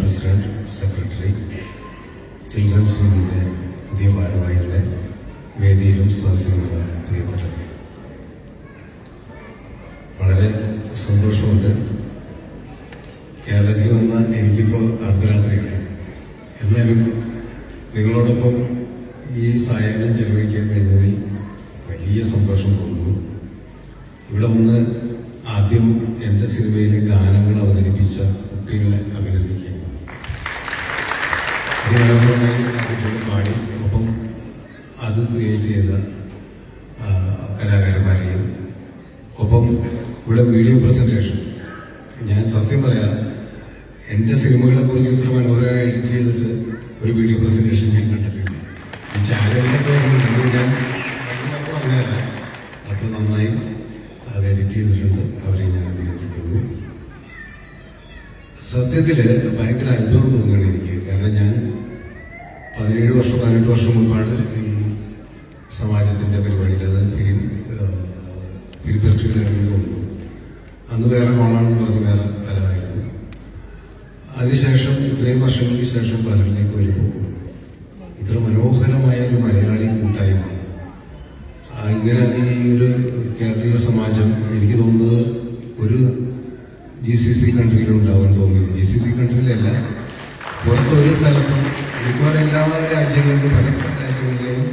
President, secretary, children's വിങ്ങിന്റെ പുതിയ ഭാരവാഹികളെ, വേദിയിലും സദസ്സിലുമുള്ള പ്രിയപ്പെട്ടവർ, വളരെ സന്തോഷമുണ്ട്. കേരളത്തിൽ വന്ന എനിക്കിപ്പോൾ അർദ്ധരാത്രിയാണ്. എന്നാലും നിങ്ങളോടൊപ്പം ഈ സായാഹ്നം ചെലവഴിക്കാൻ കഴിഞ്ഞതിൽ വലിയ സന്തോഷം തോന്നുന്നു. ഇവിടെ വന്ന് ആദ്യം എൻ്റെ സിനിമയിലെ ഗാനങ്ങൾ അവതരിപ്പിച്ച കുട്ടികളെ അഭിനന്ദിക്കും. അതിമനോഹരമായി കുട്ടികൾ പാടി, ഒപ്പം അത് ക്രിയേറ്റ് ചെയ്ത കലാകാരന്മാരെയും, ഒപ്പം ഇവിടെ വീഡിയോ പ്രസന്റേഷൻ. ഞാൻ സത്യം പറയാം, എൻ്റെ സിനിമകളെ കുറിച്ച് ഇത്ര മനോഹരമായി എഡിറ്റ് ചെയ്തിട്ട് ഒരു വീഡിയോ പ്രസന്റേഷൻ ഞാൻ കണ്ടിട്ടില്ല. ഈ ചാനലിലൊക്കെ വരുന്നുണ്ട്, ഞാൻ പറഞ്ഞതല്ല, അത് നന്നായി അത് എഡിറ്റ് ചെയ്തിട്ടുണ്ട്. അവരെ ഞാൻ അഭിനന്ദിക്കുന്നു. സത്യത്തിൽ ഭയങ്കര അത്ഭുതം തോന്നുകയാണ് എനിക്ക്. കാരണം ഞാൻ 17 വർഷം മുൻപാണ് ഈ സമാജത്തിന്റെ പരിപാടിയിൽ, അത് ഫിലിം ഫെസ്റ്റിവലായിരുന്നു തോന്നുന്നു. അന്ന് വേറെ ഹോളാണെന്ന് പറഞ്ഞ് വേറെ സ്ഥലമായിരുന്നു. അതിനുശേഷം ഇത്രയും വർഷങ്ങൾക്ക് ശേഷം ബഹറിലേക്ക് വരുമ്പോൾ ഇത്ര മനോഹരമായ ഒരു മലയാളി കൂട്ടായ്മ, ഇങ്ങനെ ഈ ഒരു കേരളീയ സമാജം എനിക്ക് തോന്നുന്നത് ഒരു GCC കൺട്രിയിലും ഉണ്ടാവാൻ തോന്നുന്നില്ല. GCC കൺട്രിയിലല്ല, പുറത്തൊരു സ്ഥലത്തും, മിക്കവാറും എല്ലാ രാജ്യങ്ങളിലും, പല രാജ്യങ്ങളിലെയും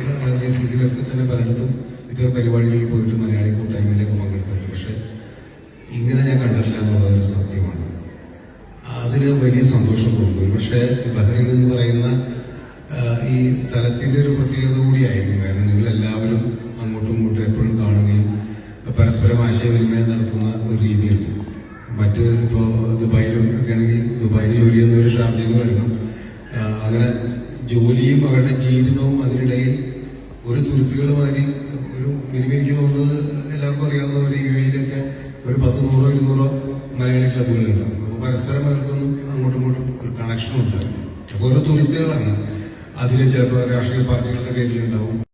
GCCയിലൊക്കെ തന്നെ പലയിടത്തും ഇത്തരം പരിപാടികളിൽ പോയിട്ട് മലയാളി കൂട്ടായ്മയിലേക്ക് പങ്കെടുത്തിട്ടുണ്ട്. പക്ഷെ ഇങ്ങനെ ഞാൻ കണ്ടിട്ടില്ല എന്നുള്ളതൊരു സത്യമാണ്. അതിന് വലിയ സന്തോഷം തോന്നുന്നു. പക്ഷേ ബഹ്റൈൻ എന്ന് പറയുന്ന ഈ സ്ഥലത്തിന്റെ ഒരു പ്രത്യേകത കൂടിയായിരിക്കും. കാരണം നിങ്ങളെല്ലാവരും അങ്ങോട്ടും ഇങ്ങോട്ടും എപ്പോഴും കാണുകയും പരസ്പരം ആശയവിനിമയം നടത്തുന്ന ഒരു രീതിയുണ്ട്. മറ്റ് ഇപ്പോൾ ദുബായിലും ഒക്കെ ആണെങ്കിൽ ദുബായിൽ ജോലി ചെയ്യുന്നവർ ഷാർജയിൽ നിന്ന് വരണം. അങ്ങനെ ജോലിയും അവരുടെ ജീവിതവും അതിനിടയിൽ ഒരു തുരുത്തുകളും അതിന് ഒരു മിനിമം എനിക്ക് തോന്നുന്നത് എല്ലാവർക്കും അറിയാവുന്നവർ UAE-ലൊക്കെ ഒരു 10, 100, 200 മലയാളി ക്ലബ്ബുകളുണ്ടാവും. അപ്പോൾ പരസ്പരം അവർക്കൊന്നും അങ്ങോട്ടും ഇങ്ങോട്ടും ഒരു കണക്ഷനും ഉണ്ടാവില്ല. അപ്പോൾ ഓരോ തുരുത്തുകളാണ്. അതിൽ ചിലപ്പോൾ രാഷ്ട്രീയ പാർട്ടികളുടെ പേരിലുണ്ടാവും.